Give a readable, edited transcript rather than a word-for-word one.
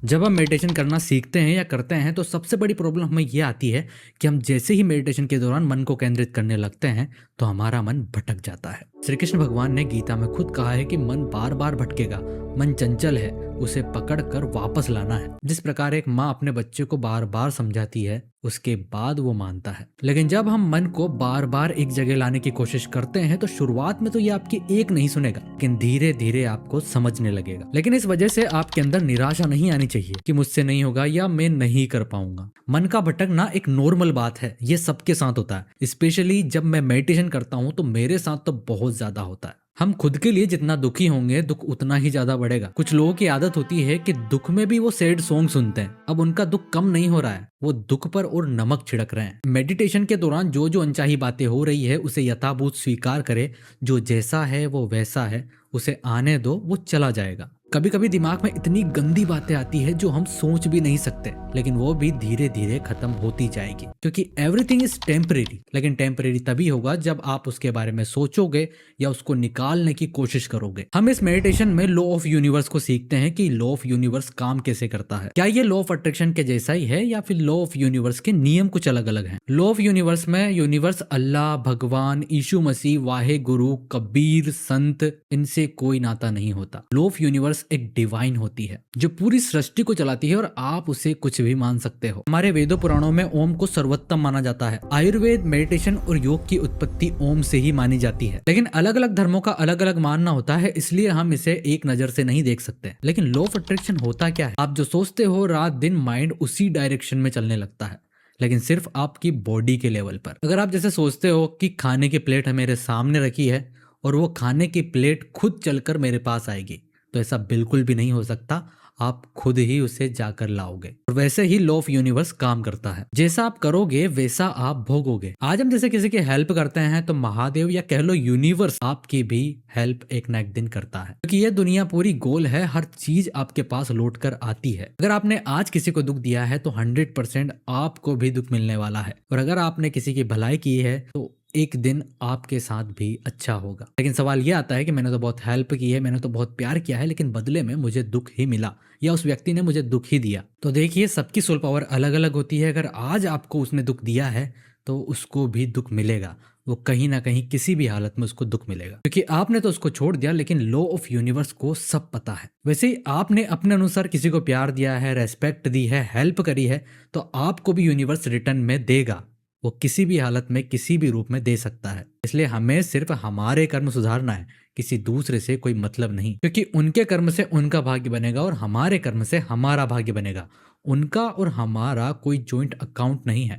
जब हम मेडिटेशन करना सीखते हैं या करते हैं तो सबसे बड़ी प्रॉब्लम हमें यह आती है कि हम जैसे ही मेडिटेशन के दौरान मन को केंद्रित करने लगते हैं तो हमारा मन भटक जाता है। श्री कृष्ण भगवान ने गीता में खुद कहा है कि मन बार बार भटकेगा, मन चंचल है, उसे पकड़ कर वापस लाना है। जिस प्रकार एक माँ अपने बच्चे को बार बार समझाती है उसके बाद वो मानता है, लेकिन जब हम मन को बार बार एक जगह लाने की कोशिश करते हैं तो शुरुआत में तो ये आपकी एक नहीं सुनेगा, लेकिन धीरे धीरे आपको समझने लगेगा। लेकिन इस वजह से आपके अंदर निराशा नहीं आनी चाहिए कि मुझसे नहीं होगा या मैं नहीं कर पाऊंगा। मन का भटकना एक नॉर्मल बात है, ये सबके साथ होता है। स्पेशली जब मैं मेडिटेशन करता हूँ तो मेरे साथ तो बहुत ज्यादा होता है। हम खुद के लिए जितना दुखी होंगे दुख उतना ही ज्यादा बढ़ेगा। कुछ लोगों की आदत होती है कि दुख में भी वो सैड सॉन्ग सुनते हैं। अब उनका दुख कम नहीं हो रहा है, वो दुख पर और नमक छिड़क रहे हैं। मेडिटेशन के दौरान जो जो अनचाही बातें हो रही है उसे यथाभूत स्वीकार करे। जो जैसा है वो वैसा है, उसे आने दो, वो चला जाएगा। कभी कभी दिमाग में इतनी गंदी बातें आती है जो हम सोच भी नहीं सकते, लेकिन वो भी धीरे धीरे खत्म होती जाएगी, क्योंकि एवरीथिंग इज टेम्परेरी। लेकिन टेम्परेरी तभी होगा जब आप उसके बारे में सोचोगे या उसको निकालने की कोशिश करोगे। हम इस मेडिटेशन में लॉ ऑफ यूनिवर्स को सीखते हैं कि लॉ ऑफ यूनिवर्स काम कैसे करता है। क्या ये लॉ ऑफ अट्रैक्शन के जैसा ही है या फिर लॉ ऑफ यूनिवर्स के नियम कुछ अलग अलग हैं? लॉ ऑफ यूनिवर्स में यूनिवर्स अल्लाह, भगवान, यीशु मसीह, वाहे गुरु, कबीर, संत, इनसे कोई नाता नहीं होता। लॉ ऑफ यूनिवर्स एक डिवाइन होती है जो पूरी सृष्टि को चलाती है और आप उसे कुछ भी मान सकते हो। हमारे वेदों पुराणों में ओम को सर्वोत्तम माना जाता है। आयुर्वेद, मेडिटेशन और योग की उत्पत्ति ओम से ही मानी जाती है। लेकिन अलग अलग धर्मों का अलग अलग मानना होता है, इसलिए हम इसे एक नजर से नहीं देख सकते। लेकिन लॉ ऑफ अट्रैक्शन होता क्या है? आप जो सोचते हो रात दिन माइंड उसी डायरेक्शन में चलने लगता है, लेकिन सिर्फ आपकी बॉडी के लेवल पर। अगर आप जैसे सोचते हो कि खाने की प्लेट मेरे सामने रखी है और वो खाने की प्लेट खुद चलकर मेरे पास आएगी, तो ऐसा बिल्कुल भी नहीं हो सकता। आप खुद ही उसे जाकर लाओगे। और वैसे ही लॉ ऑफ यूनिवर्स काम करता है, जैसा आप करोगे वैसा आप भोगोगे। आज हम जैसे किसी की हेल्प करते हैं तो महादेव या कह लो यूनिवर्स आपकी भी हेल्प एक ना एक दिन करता है, क्योंकि यह दुनिया पूरी गोल है। हर चीज आपके पास लौट कर आती है। अगर आपने आज किसी को दुख दिया है तो 100% आपको भी दुख मिलने वाला है, और अगर आपने किसी की भलाई की है तो एक दिन आपके साथ भी अच्छा होगा। लेकिन सवाल यह आता है कि मैंने तो बहुत हेल्प की है, मैंने तो बहुत प्यार किया है, लेकिन बदले में मुझे दुख ही मिला या उस व्यक्ति ने मुझे दुख ही दिया। तो देखिए, सबकी सोल पावर अलग अलग होती है। अगर आज आपको उसने दुख दिया है तो उसको भी दुख मिलेगा। वो कहीं ना कहीं किसी भी हालत में उसको दुख मिलेगा, क्योंकि आपने तो उसको छोड़ दिया, लेकिन लॉ ऑफ यूनिवर्स को सब पता है। वैसे ही आपने अपने अनुसार किसी को प्यार दिया है, रेस्पेक्ट दी है, हेल्प करी है, तो आपको भी यूनिवर्स रिटर्न में देगा। वो किसी भी हालत में किसी भी रूप में दे सकता है। इसलिए हमें सिर्फ हमारे कर्म सुधारना है, किसी दूसरे से कोई मतलब नहीं, क्योंकि उनके कर्म से उनका भाग्य बनेगा और हमारे कर्म से हमारा भाग्य बनेगा। उनका और हमारा कोई जॉइंट अकाउंट नहीं है।